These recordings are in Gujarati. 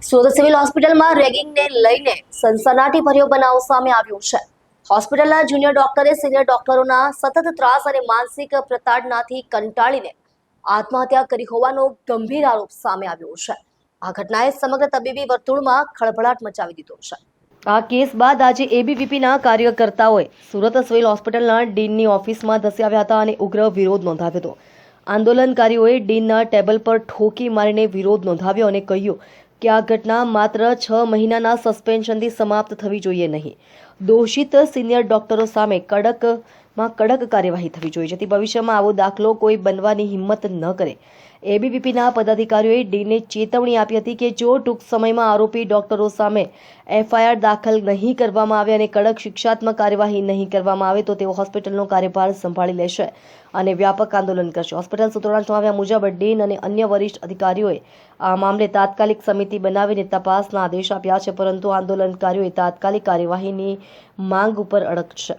સુરત સિવિલ હોસ્પિટલમાં રેગિંગને લઈને સનસનાટીભર્યો બનાવ સામે આવ્યો છે। હોસ્પિટલના જુનિયર ડોક્ટરે સિનિયર ડોક્ટરોના સતત ત્રાસ અને માનસિક પ્રતાડનાથી કંટાળીને આત્મહત્યા કરી હોવાનો ગંભીર આરોપ સામે આવ્યો છે। આ ઘટનાએ સમગ્ર તબીબી વર્તુળમાં ખળભળાટ મચાવી દીધો છે। આ કેસ બાદ આજે એબીવીપીના કાર્યકર્તાઓએ સુરત સિવિલ હોસ્પિટલના ડીનની ઓફિસમાં ધસી આવ્યા હતા અને ઉગ્ર વિરોધ નોંધાવ્યો હતો। આંદોલનકારીઓએ ડીનના ટેબલ પર ઠોકી મારીને વિરોધ નોંધાવ્યો અને કહ્યું કે આ ઘટના માત્ર 6 મહિનાના સસ્પેન્શનથી સમાપ્ત થવી જોઈએ નહીં। દોષિત સિનિયર ડોક્ટરો સામે કડક કાર્યવાહી થવી જોઈએ જેથી ભવિષ્યમાં આવો દાખલો કોઈ બનવાની હિંમત ન કરે। એબીવીપીના પદાધિકારીઓએ ડીને ચેતવણી આપી હતી કે જો ટૂંક સમયમાં આરોપી ડોક્ટરો સામે એફઆઈઆર દાખલ નહીં કરવામાં આવે અને કડક શિક્ષાત્મક કાર્યવાહી નહીં કરવામાં આવે તો તેઓ હોસ્પિટલનો કાર્યભાર સંભાળી લેશે અને વ્યાપક આંદોલન કરશે। હોસ્પિટલ સૂત્રોના જણાવ્યા મુજબ ડીન અને અન્ય વરિષ્ઠ અધિકારીઓએ આ મામલે તાત્કાલિક સમિતિ બનાવીને તપાસના આદેશ આપ્યા છે, પરંતુ આંદોલનકારીઓએ તાત્કાલિક કાર્યવાહીની માંગ ઉપર અડગ છે।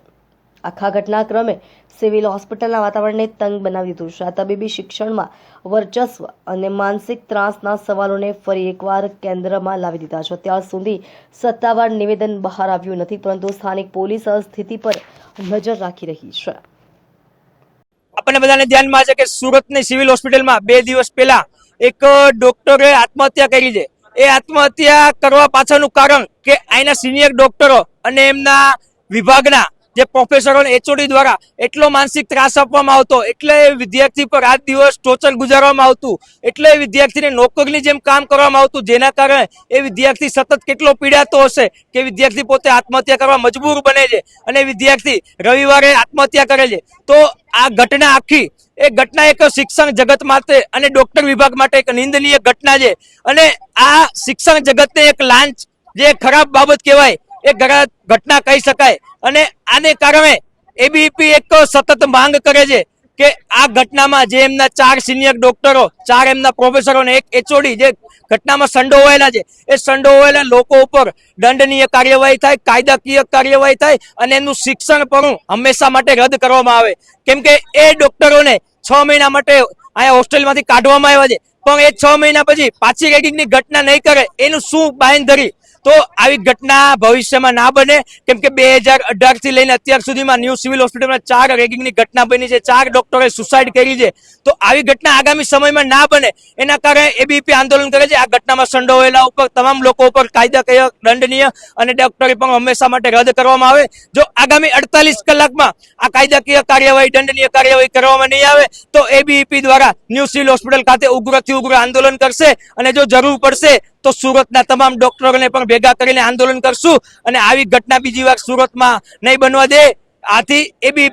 આખા ઘટનાક્રમે સિવિલ હોસ્પિટલના વાતાવરણને તંગ બનાવી દીધું છે। આ તબીબી શિક્ષણમાં વર્ચસ્વ અને માનસિક ત્રાસના સવાલોને ફરી એકવાર કેન્દ્રમાં લાવી દીધા છે। અત્યાર સુધી સત્તાવાર નિવેદન બહાર આવ્યું નથી, પરંતુ સ્થાનિક પોલીસ સ્થિતિ પર નજર રાખી રહી છે। આપણને બધાને ધ્યાનમાં છે કે સુરતની સિવિલ હોસ્પિટલમાં 2 દિવસ પહેલા એક ડોક્ટરે આત્મહત્યા કરી છે। એ આત્મહત્યા કરવા પાછળનું કારણ કે અહીંના સિનિયર ડોક્ટરો અને એમના વિભાગના જે પ્રોફેસરો અને એચઓડી દ્વારા એટલો માનસિક ત્રાસ આપવામાં આવતો, એટલે વિદ્યાર્થી પર રાત દિવસ ટોર્ચર ગુજારવામાં આવતું, એટલે વિદ્યાર્થીને નોકરની જેમ કામ કરવામાં આવતું, જેના કારણે એ વિદ્યાર્થી સતત કેટલો પીડાતો હશે કે વિદ્યાર્થી પોતે આત્મહત્યા કરવા મજબૂર બને છે અને વિદ્યાર્થી રવિવારે આત્મહત્યા કરે છે। તો આ ઘટના આખી એ ઘટના એક શિક્ષણ જગત માટે અને ડોક્ટર વિભાગ માટે એક નિંદનીય ઘટના છે અને આ શિક્ષણ જગતને એક લાંચ જે ખરાબ બાબત કહેવાય એ ઘટના કહી શકાય। અને આને કારણે એબીવીપી એક સતત માંગ કરે છે કે આ ઘટનામાં જે એમના 4 સિનિયર ડોક્ટરો, 4 એમના પ્રોફેસરો અને એક એચઓડી જે ઘટનામાં સંડોવાયેલા છે, એ સંડોવાયેલા લોકો ઉપર દંડનીય કાર્યવાહી થાય, કાયદાકીય કાર્યવાહી થાય અને એમનું શિક્ષણ પણ હંમેશા માટે રદ કરવામાં આવે। કેમ કે એ ડોક્ટરોને 6 મહિના માટે અહીંયા હોસ્ટેલમાંથી કાઢવામાં આવ્યા છે, પણ એ 6 મહિના પછી પાછી રેગિંગની ઘટના નહીં કરે એનું શું બાંયધરી? તો આવી ઘટના ભવિષ્યમાં ના બને, કેમ કે 2018 થી લઈને અત્યાર સુધીમાં ન્યૂ સિવિલ હોસ્પિટલમાં 4 રેગિંગની ઘટના બની છે, 4 ડોક્ટરે સુસાઇડ કરી છે। તો આવી ઘટના આગામી સમયમાં ના બને એના કારણે એબીવીપી આંદોલન કરે છે। આ ઘટનામાં સંડોવાયેલા ઉપર તમામ લોકો ઉપર કાયદાકીય, દંડનીય અને ડોક્ટરી પણ હંમેશા માટે રદ કરવામાં આવે। જો આગામી 48 કલાકમાં આ કાયદાકીય કાર્યવાહી, દંડનીય કાર્યવાહી કરવામાં નહીં આવે તો એબીવીપી દ્વારા ન્યૂ સિવિલ હોસ્પિટલ ખાતે ઉગ્રથી ઉગ્ર આંદોલન કરશે અને જો જરૂર પડશે તો સુરતના તમામ ડોક્ટરોને પણ ભેગા કરીને આંદોલન કરશું અને આવી ઘટના બીજી વાર સુરતમાં નહીં બનવા દે। આથી એબીવીપી